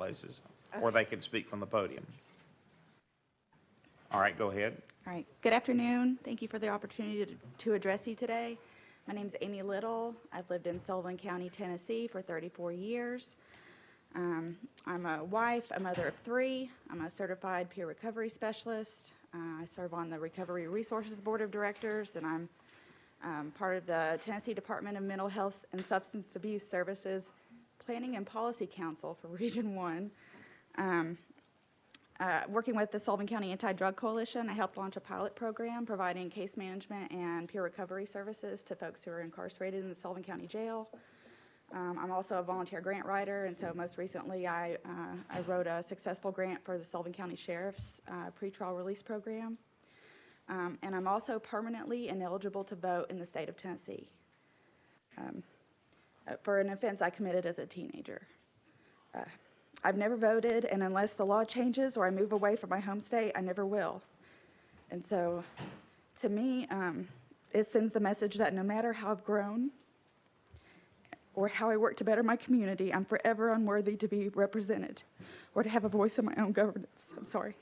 places, or they can speak from the podium. All right, go ahead. All right. Good afternoon. Thank you for the opportunity to address you today. My name is Amy Little. I've lived in Sullivan County, Tennessee for 34 years. I'm a wife, a mother of 3. I'm a certified peer recovery specialist. I serve on the Recovery Resources Board of Directors, and I'm part of the Tennessee Department of Mental Health and Substance Abuse Services Planning and Policy Council for Region 1. Working with the Sullivan County Anti-Drug Coalition, I helped launch a pilot program providing case management and peer recovery services to folks who are incarcerated in the Sullivan County Jail. I'm also a volunteer grant writer, and so most recently I wrote a successful grant for the Sullivan County Sheriff's pretrial release program. And I'm also permanently ineligible to vote in the state of Tennessee for an offense I committed as a teenager. I've never voted, and unless the law changes or I move away from my home state, I never will. And so, to me, it sends the message that no matter how I've grown or how I work to better my community, I'm forever unworthy to be represented or to have a voice in my own governance. I'm sorry.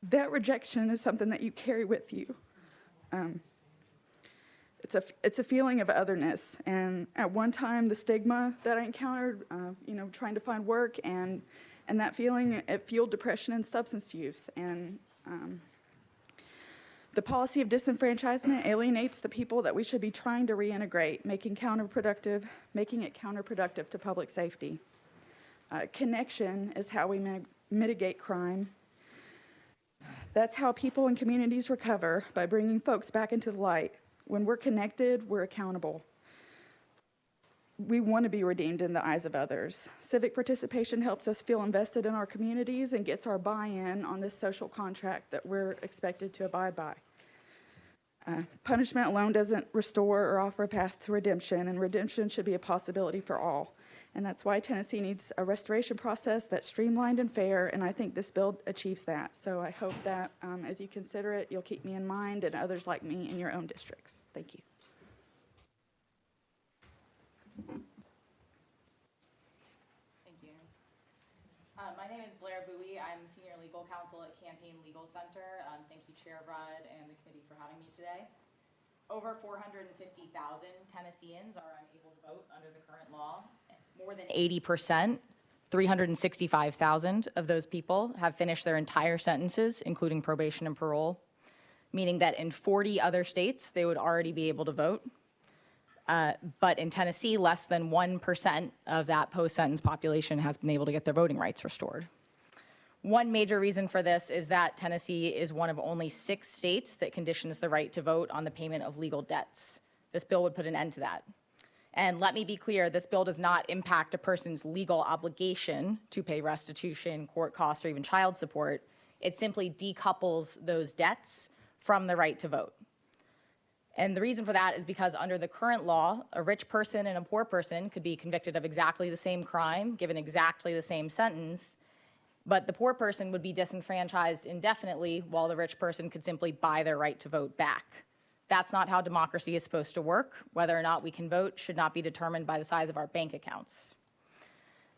That rejection is something that you carry with you. It's a feeling of otherness, and at one time the stigma that I encountered, trying to find work, and that feeling, it fueled depression and substance use, and the policy of disenfranchisement alienates the people that we should be trying to reintegrate, making it counterproductive to public safety. Connection is how we mitigate crime. That's how people and communities recover, by bringing folks back into the light. When we're connected, we're accountable. We want to be redeemed in the eyes of others. Civic participation helps us feel invested in our communities and gets our buy-in on this social contract that we're expected to abide by. Punishment alone doesn't restore or offer a path to redemption, and redemption should be a possibility for all. And that's why Tennessee needs a restoration process that's streamlined and fair, and I think this bill achieves that. So I hope that as you consider it, you'll keep me in mind and others like me in your own districts. Thank you. Thank you. My name is Blair Bowie. I'm Senior Legal Counsel at Campaign Legal Center. Thank you, Chair Rudd and the committee for having me today. Over 450,000 Tennesseans are unable to vote under the current law. More than 80%, 365,000 of those people have finished their entire sentences, including probation and parole, meaning that in 40 other states, they would already be able to vote. But in Tennessee, less than 1% of that post-sentence population has been able to get their voting rights restored. One major reason for this is that Tennessee is one of only 6 states that conditions the right to vote on the payment of legal debts. This bill would put an end to that. And let me be clear, this bill does not impact a person's legal obligation to pay restitution, court costs, or even child support. It simply decouples those debts from the right to vote. And the reason for that is because under the current law, a rich person and a poor person could be convicted of exactly the same crime, given exactly the same sentence, but the poor person would be disenfranchised indefinitely, while the rich person could simply buy their right to vote back. That's not how democracy is supposed to work. Whether or not we can vote should not be determined by the size of our bank accounts.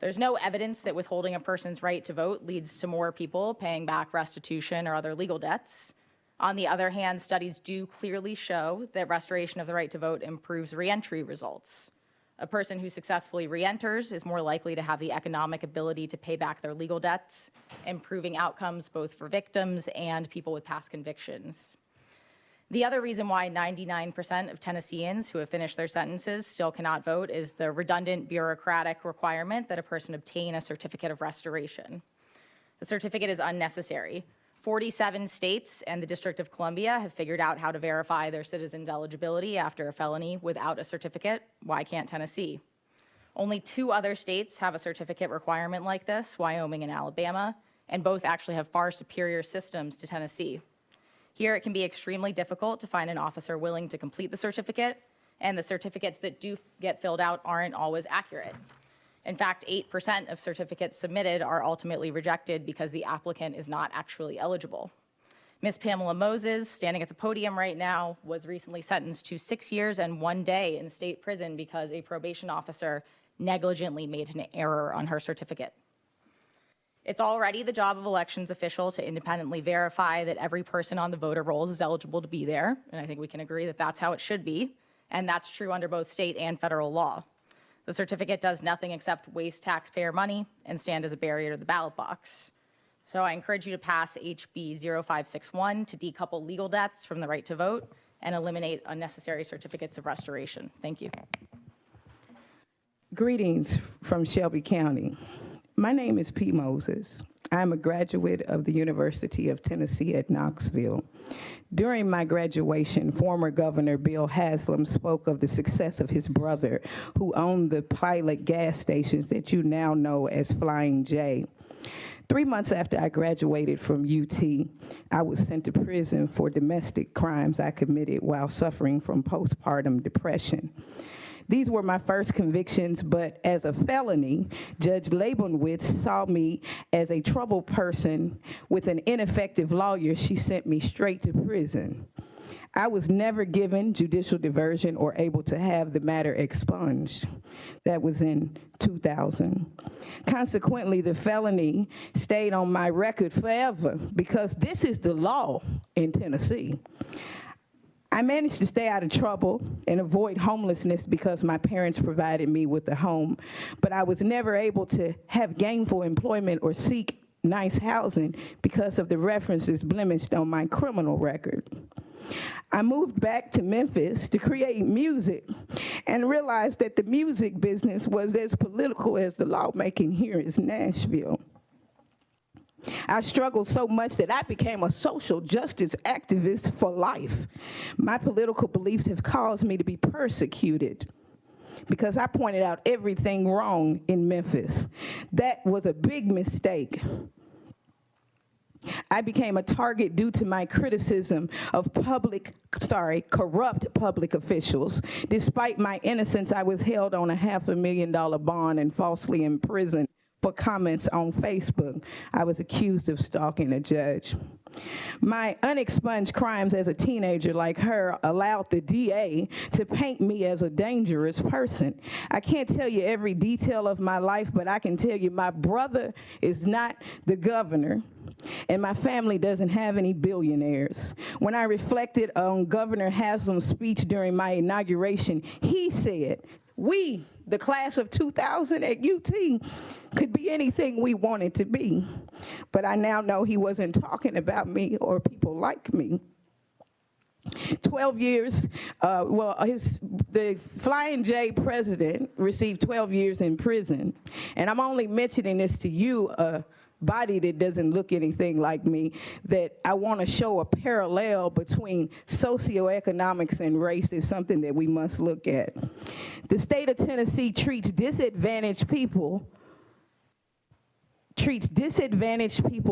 There's no evidence that withholding a person's right to vote leads to more people paying back restitution or other legal debts. On the other hand, studies do clearly show that restoration of the right to vote improves reentry results. A person who successfully reenters is more likely to have the economic ability to pay back their legal debts, improving outcomes both for victims and people with past convictions. The other reason why 99% of Tennesseans who have finished their sentences still cannot vote is the redundant bureaucratic requirement that a person obtain a certificate of restoration. The certificate is unnecessary. 47 states and the District of Columbia have figured out how to verify their citizens' eligibility after a felony without a certificate. Why can't Tennessee? Only 2 other states have a certificate requirement like this, Wyoming and Alabama, and both actually have far superior systems to Tennessee. Here, it can be extremely difficult to find an officer willing to complete the certificate, and the certificates that do get filled out aren't always accurate. In fact, 8% of certificates submitted are ultimately rejected because the applicant is not actually eligible. Ms. Pamela Moses, standing at the podium right now, was recently sentenced to 6 years and 1 day in state prison because a probation officer negligently made an error on her certificate. It's already the job of elections official to independently verify that every person on the voter rolls is eligible to be there, and I think we can agree that that's how it should be, and that's true under both state and federal law. The certificate does nothing except waste taxpayer money and stand as a barrier to the ballot box. So I encourage you to pass HB 0561 to decouple legal debts from the right to vote and eliminate unnecessary certificates of restoration. Thank you. Greetings from Shelby County. My name is P. Moses. I'm a graduate of the University of Tennessee at Knoxville. During my graduation, former Governor Bill Haslam spoke of the success of his brother, who owned the pilot gas stations that you now know as Flying J. 3 months after I graduated from UT, I was sent to prison for domestic crimes I committed while suffering from postpartum depression. These were my first convictions, but as a felony, Judge Leibowitz saw me as a troubled person with an ineffective lawyer. She sent me straight to prison. I was never given judicial diversion or able to have the matter expunged. That was in 2000. Consequently, the felony stayed on my record forever because this is the law in Tennessee. I managed to stay out of trouble and avoid homelessness because my parents provided me with a home, but I was never able to have gainful employment or seek nice housing because of the references blemished on my criminal record. I moved back to Memphis to create music and realized that the music business was as political as the lawmaking here in Nashville. I struggled so much that I became a social justice activist for life. My political beliefs have caused me to be persecuted because I pointed out everything wrong in Memphis. That was a big mistake. I became a target due to my criticism of corrupt public officials. Despite my innocence, I was held on a $500,000 bond and falsely imprisoned for comments on Facebook. I was accused of stalking a judge. My unexpunged crimes as a teenager like her allowed the DA to paint me as a dangerous person. I can't tell you every detail of my life, but I can tell you my brother is not the governor, and my family doesn't have any billionaires. When I reflected on Governor Haslam's speech during my inauguration, he said, we, the class of 2000 at UT, could be anything we wanted to be. But I now know he wasn't talking about me or people like me. 12 years, the Flying J president received 12 years in prison. And I'm only mentioning this to you, body that doesn't look anything like me, that I want to show a parallel between socioeconomics and race is something that we must look at. The state of Tennessee treats disadvantaged people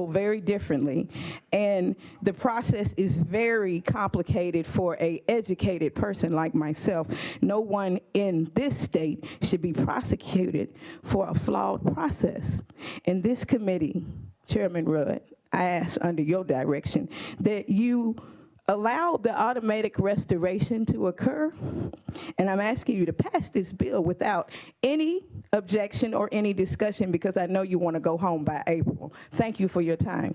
very differently, and the process is very complicated for an educated person like myself. No one in this state should be prosecuted for a flawed process. In this committee, Chairman Rudd, I ask under your direction that you allow the automatic restoration to occur, and I'm asking you to pass this bill without any objection or any discussion because I know you want to go home by April. Thank you for your time.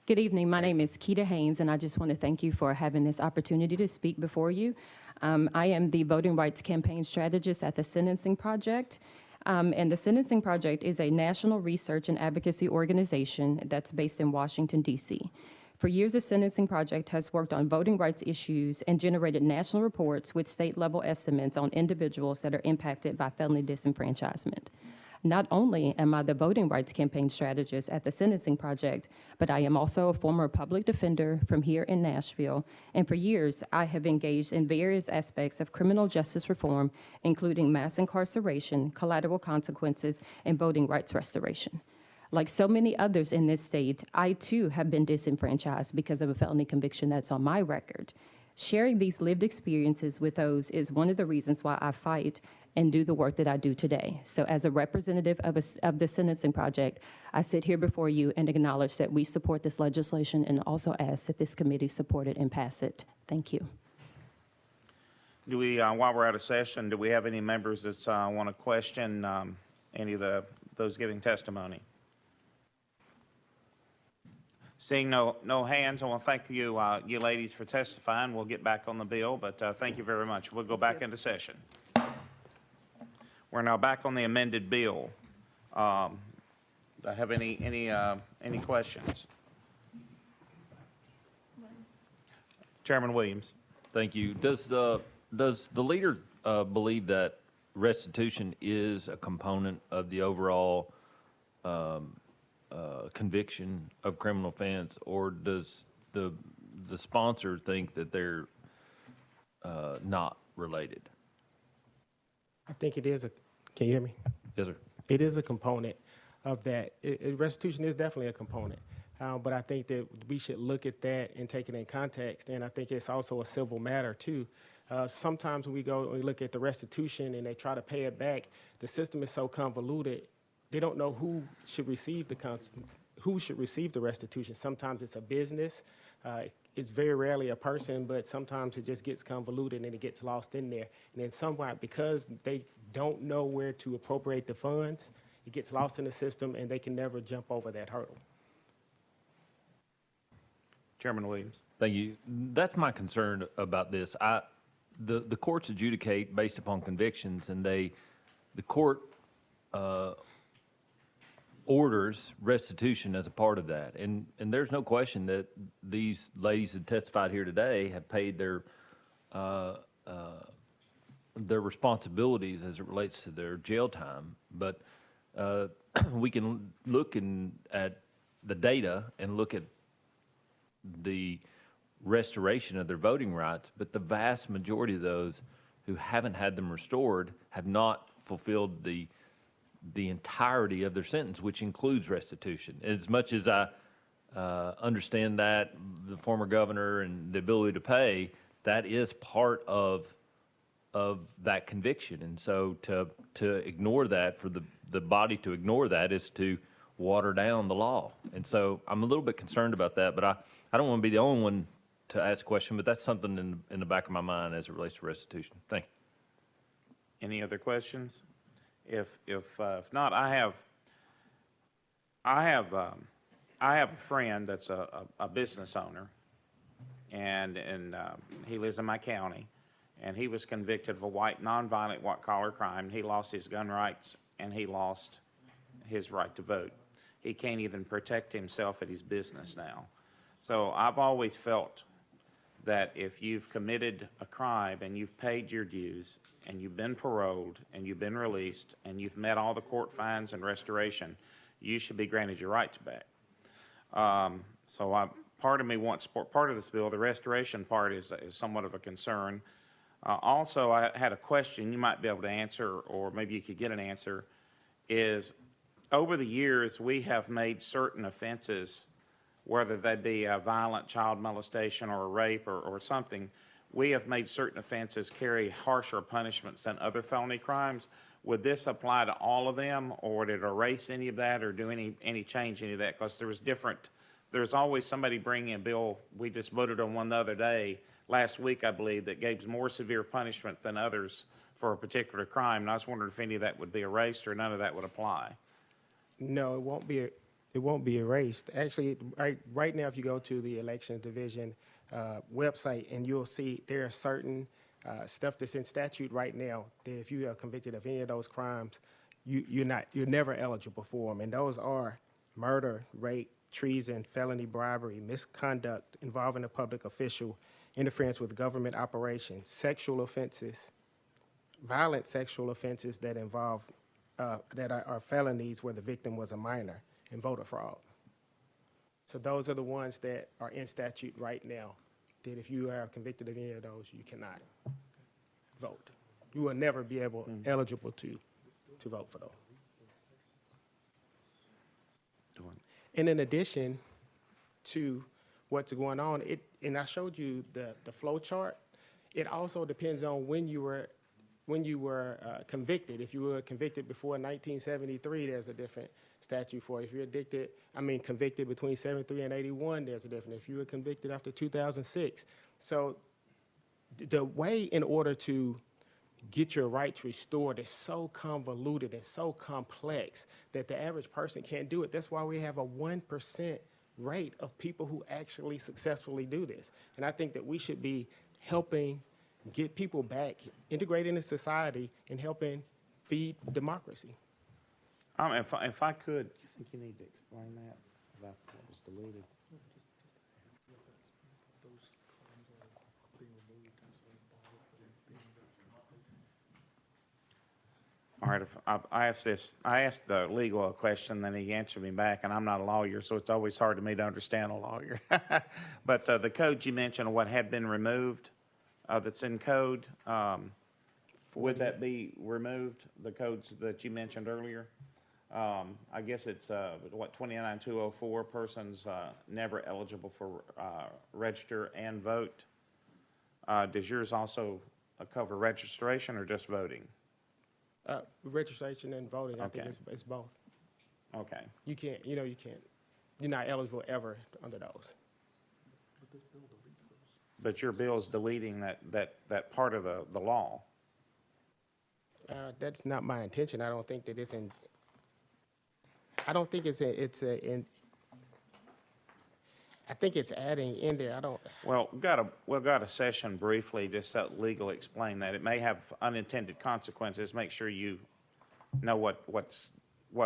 Good evening. My name is Keita Haynes, and I just want to thank you for having this opportunity to speak before you. I am the Voting Rights Campaign Strategist at the Sentencing Project. And the Sentencing Project is a national research and advocacy organization that's based in Washington, D.C. For years, the Sentencing Project has worked on voting rights issues and generated national reports with state-level estimates on individuals that are impacted by felony disenfranchisement. Not only am I the Voting Rights Campaign Strategist at the Sentencing Project, but I am also a former public defender from here in Nashville, and for years I have engaged in various aspects of criminal justice reform, including mass incarceration, collateral consequences, and voting rights restoration. Like so many others in this state, I too have been disenfranchised because of a felony conviction that's on my record. Sharing these lived experiences with those is one of the reasons why I fight and do the work that I do today. So as a representative of the sentencing project, I sit here before you and acknowledge that we support this legislation and also ask that this committee support it and pass it. Thank you. Do we, while we're out of session, do we have any members that want to question any of those giving testimony? Seeing no hands, I want to thank you, you ladies, for testifying. We'll get back on the bill, but thank you very much. We'll go back into session. We're now back on the amended bill. Do I have any questions? Chairman Williams. Thank you. Does the leader believe that restitution is a component of the overall conviction of criminal offense, or does the sponsor think that they're not related? I think it is can you hear me? Yes, sir. It is a component of that. Restitution is definitely a component. But I think that we should look at that and take it in context. And I think it's also a civil matter, too. Sometimes when we look at the restitution and they try to pay it back, the system is so convoluted, they don't know who should receive the restitution. Sometimes it's a business. It's very rarely a person, but sometimes it just gets convoluted and it gets lost in there. And then somewhat, because they don't know where to appropriate the funds, it gets lost in the system and they can never jump over that hurdle. Chairman Williams. Thank you. That's my concern about this. The courts adjudicate based upon convictions, and the court orders restitution as a part of that. And there's no question that these ladies that testified here today have paid their responsibilities as it relates to their jail time. But we can look at the data and look at the restoration of their voting rights, but the vast majority of those who haven't had them restored have not fulfilled the entirety of their sentence, which includes restitution. As much as I understand that, the former governor and the ability to pay, that is part of that conviction. And so to ignore that, for the body to ignore that, is to water down the law. And so I'm a little bit concerned about that, but I don't want to be the only one to ask a question, but that's something in the back of my mind as it relates to restitution. Thank you. Any other questions? If not, I have a friend that's a business owner, and he lives in my county, and he was convicted of a nonviolent white collar crime. He lost his gun rights and he lost his right to vote. He can't even protect himself at his business now. So I've always felt that if you've committed a crime and you've paid your dues and you've been paroled and you've been released and you've met all the court fines and restoration, you should be granted your rights back. Part of me wants part of this bill. The restoration part is somewhat of a concern. Also, I had a question you might be able to answer, or maybe you could get an answer, is over the years we have made certain offenses, whether they be a violent child molestation or a rape or something, we have made certain offenses carry harsher punishments than other felony crimes. Would this apply to all of them, or would it erase any of that, or do any change any of that? Because there's always somebody bringing a bill. We just voted on one the other day, last week I believe, that gave more severe punishment than others for a particular crime. And I was wondering if any of that would be erased or none of that would apply. No, it won't be. It won't be erased. Actually, right now, if you go to the Elections Division website, and you'll see there are certain stuff that's in statute right now that if you are convicted of any of those crimes, you're never eligible for them. And those are murder, rape, treason, felony bribery, misconduct involving a public official, interference with government operations, sexual offenses, violent sexual offenses that involve that are felonies where the victim was a minor, and voter fraud. So those are the ones that are in statute right now, that if you are convicted of any of those, you cannot vote. You will never be eligible to vote for those. And in addition to what's going on, and I showed you the flow chart, it also depends on when you were when you were convicted. If you were convicted before 1973, there's a different statute for it. If you're convicted between 73 and 81, there's a different. If you were convicted after 2006. So the way in order to get your rights restored is so convoluted and so complex that the average person can't do it. That's why we have a 1% rate of people who actually successfully do this. And I think that we should be helping get people back, integrated into society, and helping feed democracy. If I could, you think you need to explain that about what was deleted? All right, if I asked the legal a question, then he answered me back, and I'm not a lawyer, so it's always hard to me to understand a lawyer. But the codes you mentioned, what had been removed, that's in code, would that be removed, the codes that you mentioned earlier? I guess it's, 29204, persons never eligible for register and vote. Does yours also cover registration or just voting? Registration and voting, I think Okay. it's both. Okay. You can't, you're not eligible ever under those. But your bill is deleting that part of the law. That's not my intention. I don't think that it's in, I don't think I think it's adding in there. Well, we've got a session briefly, just let legal explain that. It may have unintended consequences. Make sure you know what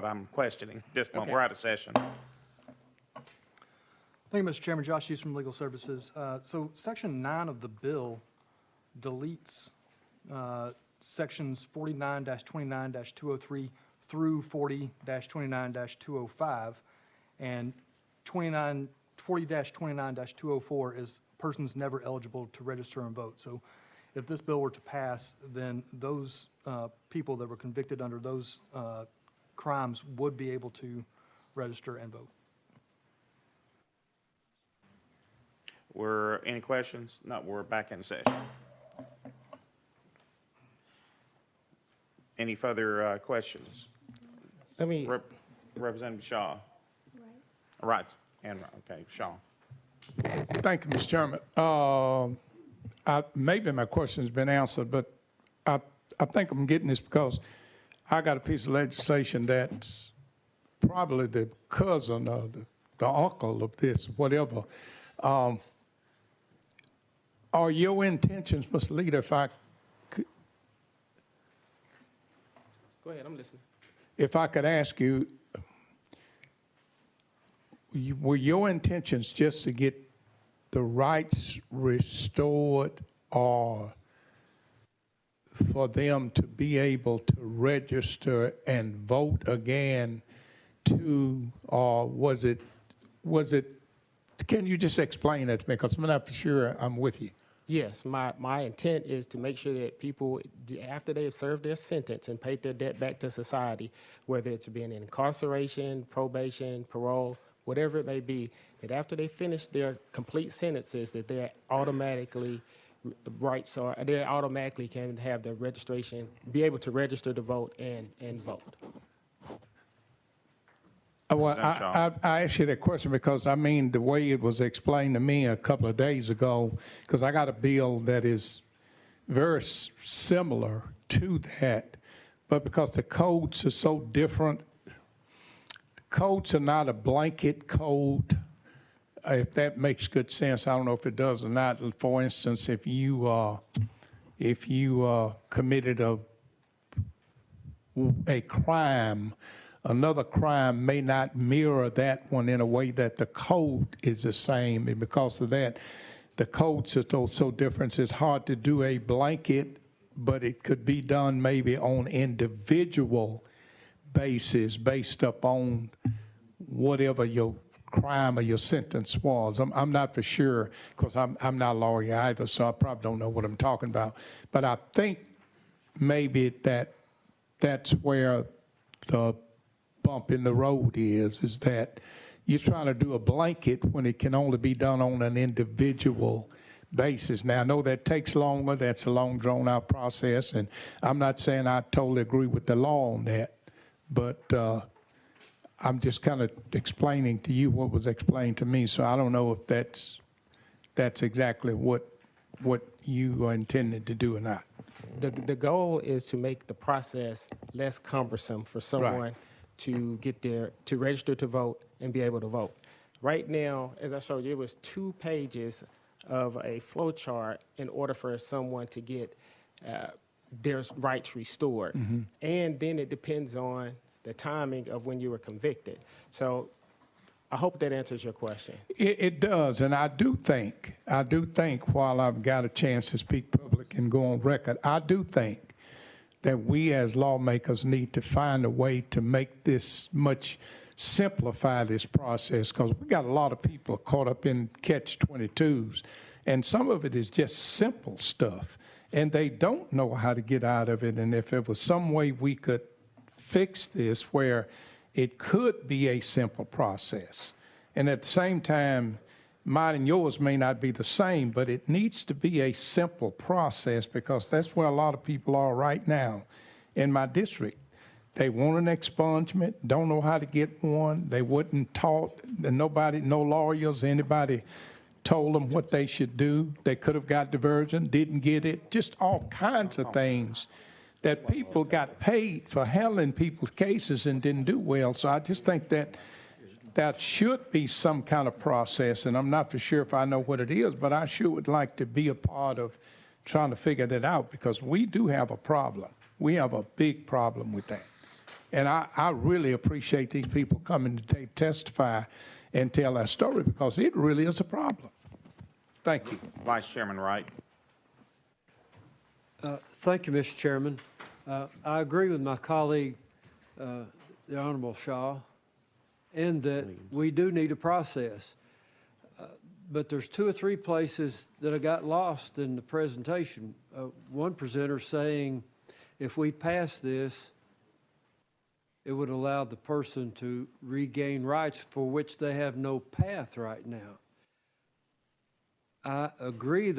I'm questioning. Just when Okay. we're out of session. Thank you, Mr. Chairman. Josh Hughes from Legal Services. So Section 9 of the bill deletes sections 49-29-203 through 40-29-205, and 40-29-204 is persons never eligible to register and vote. So if this bill were to pass, then those people that were convicted under those crimes would be able to register and vote. Any questions? No, we're back in session. Any further questions? Let me, Representative Shaw. Right. Okay, Shaw. Thank you, Mr. Chairman. Maybe my question's been answered, but I think I'm getting this because I got a piece of legislation that's probably the cousin or the uncle of this, whatever. Are your intentions, Mr. Leader, if I could, go ahead, I'm listening. if I could ask you, were your intentions just to get the rights restored, or for them to be able to register and vote again or was it, can you just explain that to me? Because I'm not for sure I'm with you. Yes, my intent is to make sure that people, after they have served their sentence and paid their debt back to society, whether it's being in incarceration, probation, parole, whatever it may be, that after they finish their complete sentences, that they're automatically they automatically can have their registration, be able to register to vote and vote. Well, Representative Shaw. I asked you that question because, I mean, the way it was explained to me a couple of days ago, because I got a bill that is very similar to that, but because the codes are so different, codes are not a blanket code, if that makes good sense. I don't know if it does or not. For instance, if you committed a crime, another crime may not mirror that one in a way that the code is the same. And because of that, the codes are so different. It's hard to do a blanket, but it could be done maybe on individual basis based upon whatever your crime or your sentence was. I'm not for sure because I'm not a lawyer either, so I probably don't know what I'm talking about. But I think maybe that's where the bump in the road is that you're trying to do a blanket when it can only be done on an individual basis. Now, I know that takes longer. That's a long, drawn-out process, and I'm not saying I totally agree with the law on that, but I'm just kind of explaining to you what was explained to me, so I don't know if that's exactly what you are intended to do or not. The goal is to make the process less cumbersome for someone to get there, to register to vote and be able to vote. Right now, as I showed you, it was 2 pages of a flow chart in order for someone to get their rights restored. And then it depends on the timing of when you were convicted. So I hope that answers your question. It does, and I do think, while I've got a chance to speak public and go on record, I do think that we as lawmakers need to find a way to make this simplify this process, because we got a lot of people caught up in catch-22s, and some of it is just simple stuff, and they don't know how to get out of it. And if there was some way we could fix this where it could be a simple process, and at the same time, mine and yours may not be the same, but it needs to be a simple process, because that's where a lot of people are right now in my district. They want an expungement, don't know how to get one. They wasn't taught, and no lawyers, anybody told them what they should do. They could have got diversion, didn't get it, just all kinds of things that people got paid for handling people's cases and didn't do well. So I just think that should be some kind of process, and I'm not for sure if I know what it is, but I sure would like to be a part of trying to figure that out, because we do have a problem. We have a big problem with that. And I really appreciate these people coming to testify and tell their story, because it really is a problem. Thank you. Vice Chairman Wright. Thank you, Mr. Chairman. I agree with my colleague, the Honorable Shaw, in that we do need a process. But there's 2 or 3 places that I got lost in the presentation. One presenter saying if we pass this, it would allow the person to regain rights for which they have no path right now. I agree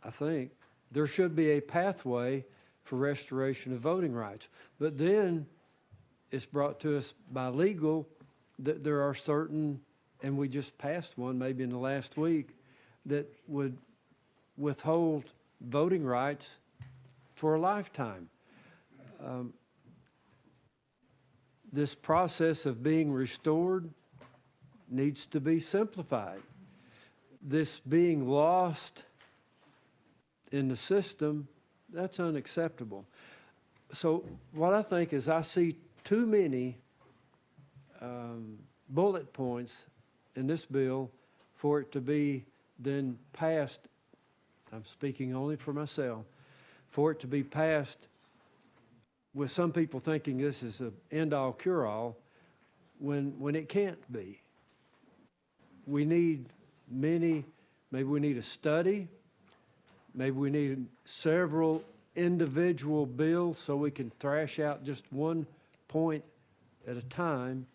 I think there should be a pathway for restoration of voting rights. But then it's brought to us by legal that there are certain, and we just passed one maybe in the last week, that would withhold voting rights for a lifetime. This process of being restored needs to be simplified. This being lost in the system, that's unacceptable. So what I think is I see too many bullet points in this bill for it to be then passed, I'm speaking only for myself, for it to be passed with some people thinking this is an end-all, cure-all, when it can't be. We need maybe we need a study, maybe we need several individual bills so we can thrash out just one point at a time.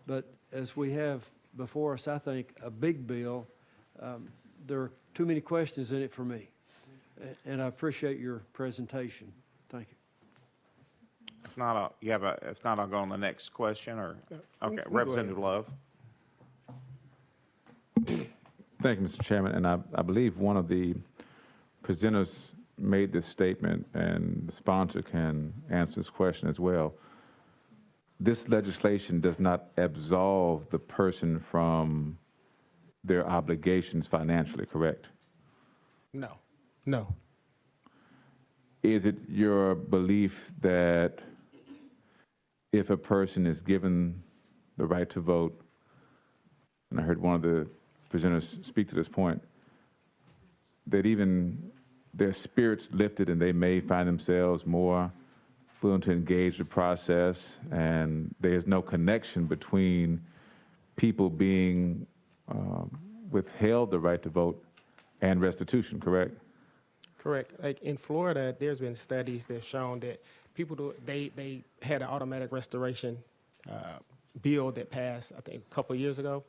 But as we have before us, I think, a big bill, there are too many questions in it for me. And I appreciate your presentation. Thank you. If not, I'll go on the next question, or, okay, we'll Representative Love. Thank you, Mr. Chairman. And I believe one of the presenters made this statement, and the sponsor can answer this question as well. This legislation does not absolve the person from their obligations financially, correct? No. Is it your belief that if a person is given the right to vote, and I heard one of the presenters speak to this point, that even their spirits lifted and they may find themselves more willing to engage the process, and there's no connection between people being withheld the right to vote and restitution, correct? Correct. Like in Florida, there's been studies that have shown that people they had an automatic restoration bill that passed, I think, a couple of years ago,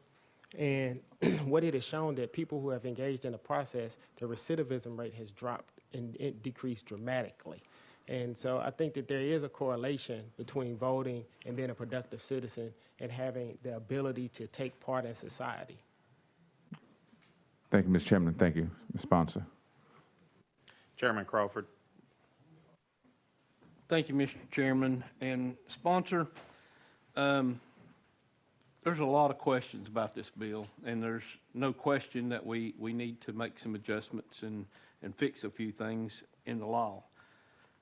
And what it has shown that people who have engaged in the process, the recidivism rate has dropped and it decreased dramatically. And so I think that there is a correlation between voting and being a productive citizen and having the ability to take part in society. Thank you, Mr. Chairman. Thank you, Ms. Sponsor. Chairman Crawford. Thank you, Mr. Chairman. And sponsor, there's a lot of questions about this bill, and there's no question that we need to make some adjustments and fix a few things in the law.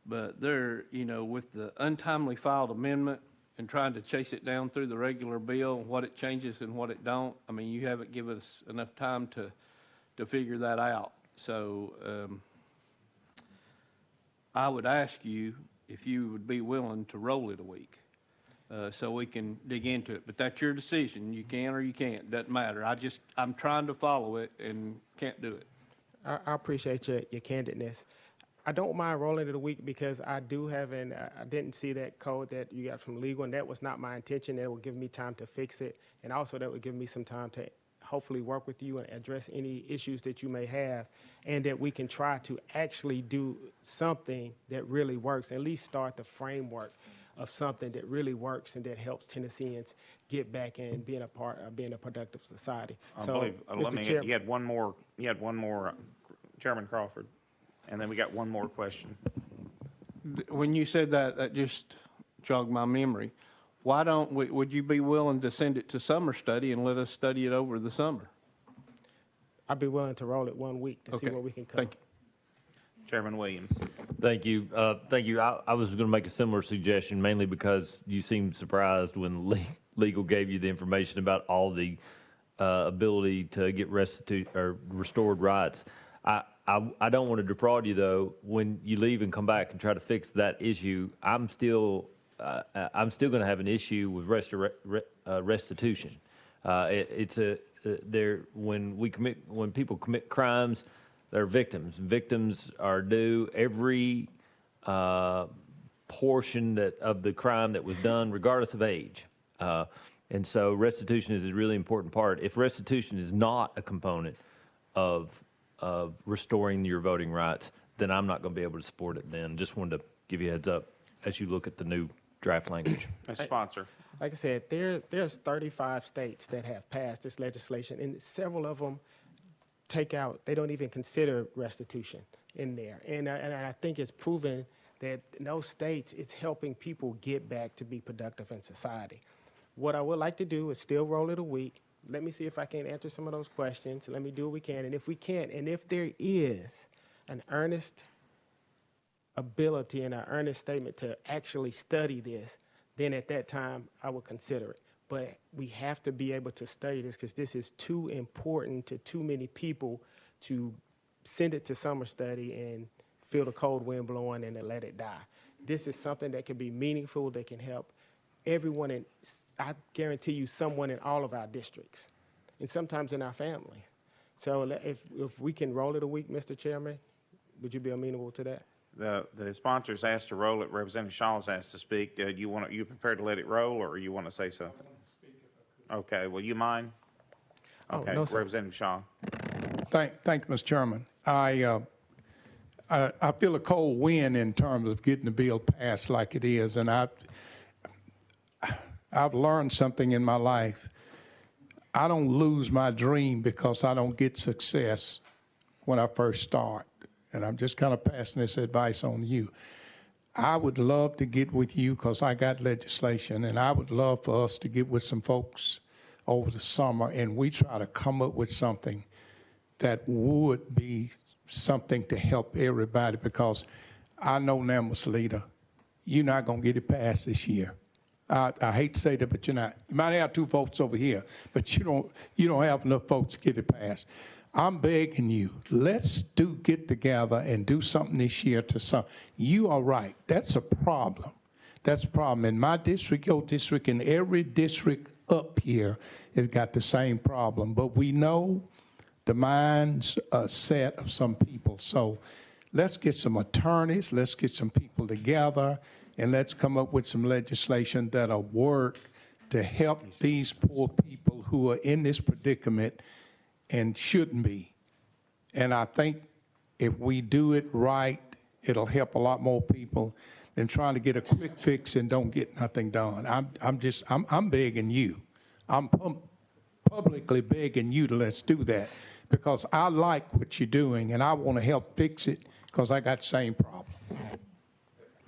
But there, you know, with the untimely filed amendment and trying to chase it down through the regular bill, what it changes and what it don't, I mean, you haven't given us enough time to figure that out. So I would ask you if you would be willing to roll it a week so we can dig into it. But that's your decision. You can or you can't. Doesn't matter. I'm trying to follow it and can't do it. I appreciate your candidness. I don't mind rolling it a week because I do have I didn't see that code that you got from legal, and that was not my intention. That would give me time to fix it, and also that would give me some time to hopefully work with you and address any issues that you may have, and that we can try to actually do something that really works, at least start the framework of something that really works and that helps Tennesseans get back and being a part of being a productive society. You had one more, Chairman Crawford, and then we got one more question. When you said that, that just jogged my memory. Why don't would you be willing to send it to summer study and let us study it over the summer? I'd be willing to roll it 1 week to see what we can cover. Thank you. Chairman Williams. Thank you. Thank you. I was going to make a similar suggestion, mainly because you seemed surprised when legal gave you the information about all the ability to get restored rights. I don't want to defraud you, though. When you leave and come back and try to fix that issue, I'm still going to have an issue with restitution. When people commit crimes, they're victims. Victims are due every portion of the crime that was done, regardless of age. And so restitution is a really important part. If restitution is not a component of restoring your voting rights, then I'm not going to be able to support it then. Just wanted to give you a heads up as you look at the new draft language. As sponsor. Like I said, there's 35 states that have passed this legislation, and several of them they don't even consider restitution in there. And I think it's proven that in those states, it's helping people get back to be productive in society. What I would like to do is still roll it a week. Let me see if I can answer some of those questions. Let me do what we can. And if we can't, and if there is an earnest ability and an earnest statement to actually study this, then at that time, I would consider it. But we have to be able to study this because this is too important to too many people to send it to summer study and feel the cold wind blowing and then let it die. This is something that can be meaningful, that can help everyone, I guarantee you, someone in all of our districts, and sometimes in our families. So if we can roll it a week, Mr. Chairman, would you be amenable to that? The sponsor's asked to roll it. Representative Shaw's asked to speak. You prepared to let it roll, or you want to say something? Okay. Will you mind? Okay. No, sir. Representative Shaw. Thank you, Mr. Chairman. I feel a cold wind in terms of getting the bill passed like it is, and I've learned something in my life. I don't lose my dream because I don't get success when I first start. And I'm just kind of passing this advice on you. I would love to get with you because I got legislation, and I would love for us to get with some folks over the summer, and we try to come up with something that would be something to help everybody, because I know now, Mr. Leader, you're not going to get it passed this year. I hate to say that, but you're not. You might have 2 votes over here, but you don't have enough votes to get it passed. I'm begging you, let's get together and do something this year You are right. That's a problem. That's a problem. In my district, your district, and every district up here has got the same problem. But we know the minds are set of some people. So let's get some attorneys, let's get some people together, and let's come up with some legislation that'll work to help these poor people who are in this predicament and shouldn't be. And I think if we do it right, it'll help a lot more people than trying to get a quick fix and don't get nothing done. I'm begging you. I'm publicly begging you to let's do that, because I like what you're doing and I want to help fix it, because I got the same problem.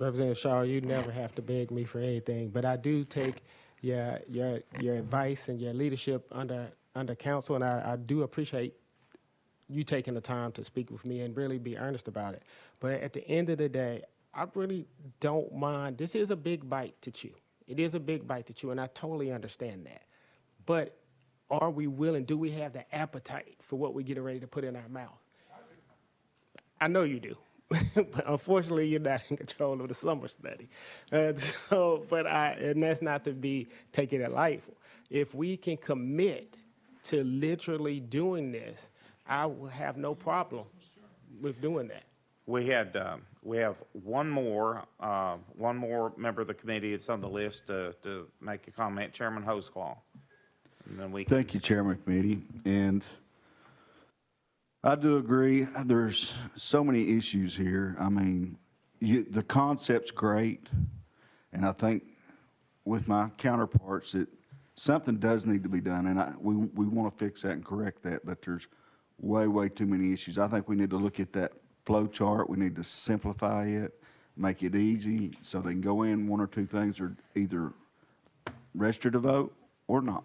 Representative Shaw, you never have to beg me for anything, but I do take your advice and your leadership under counsel, and I do appreciate you taking the time to speak with me and really be earnest about it. But at the end of the day, I really don't mind. This is a big bite to chew. It is a big bite to chew, and I totally understand that. But are we willing? Do we have the appetite for what we're getting ready to put in our mouth? I know you do. But unfortunately, you're not in control of the summer study. And that's not to be taken at light. If we can commit to literally doing this, I will have no problem with doing that. We have one more member of the committee that's on the list to make a comment, Chairman Hosklaw. And then we can. Thank you, Chairman Committee. And I do agree. There's so many issues here. I mean, the concept's great, and I think with my counterparts that something does need to be done, and we want to fix that and correct that, but there's way too many issues. I think we need to look at that flow chart. We need to simplify it, make it easy so they can go in. One or two things are either register to vote or not.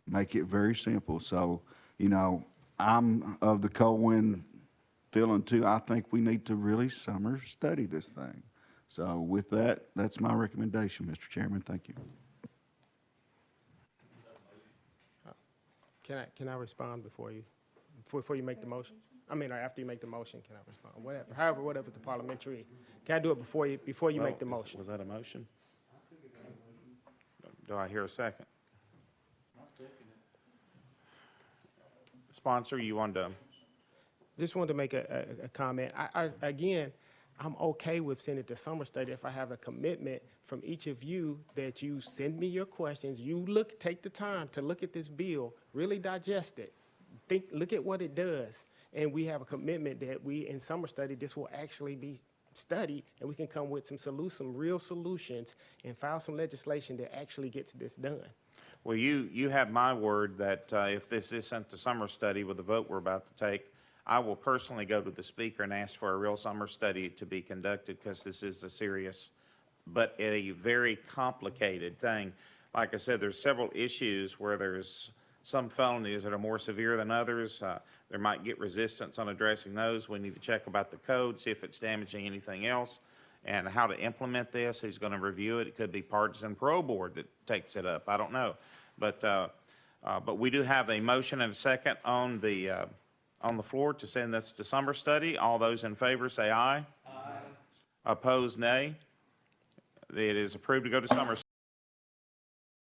Make it very simple. So, you know, I'm of the Colwyn feeling too. I think we need to really summer study this thing. So with that, that's my recommendation, Mr. Chairman. Thank you. Can I respond before you make the motion? I mean, or after you make the motion, can I respond? Whatever the parliamentary. Can I do it before you make the motion? Was that a motion? Do I hear a second? Sponsor, you want to? Just wanted to make a comment. Again, I'm okay with sending it to summer study if I have a commitment from each of you that you send me your questions. You take the time to look at this bill, really digest it, look at what it does, and we have a commitment that in summer study this will actually be studied, and we can come with some real solutions and file some legislation that actually gets this done. Well, you have my word that if this is sent to summer study with the vote we're about to take, I will personally go to the speaker and ask for a real summer study to be conducted, because this is a serious but a very complicated thing. Like I said, there's several issues where there's some felonies that are more severe than others. There might get resistance on addressing those. We need to check about the code, see if it's damaging anything else, and how to implement this. Who's going to review it? It could be partisan parole board that takes it up. I don't know. But we do have a motion and a second on the floor to send this to summer study. All those in favor say aye. Aye. Opposed, nay. It is approved to go to summer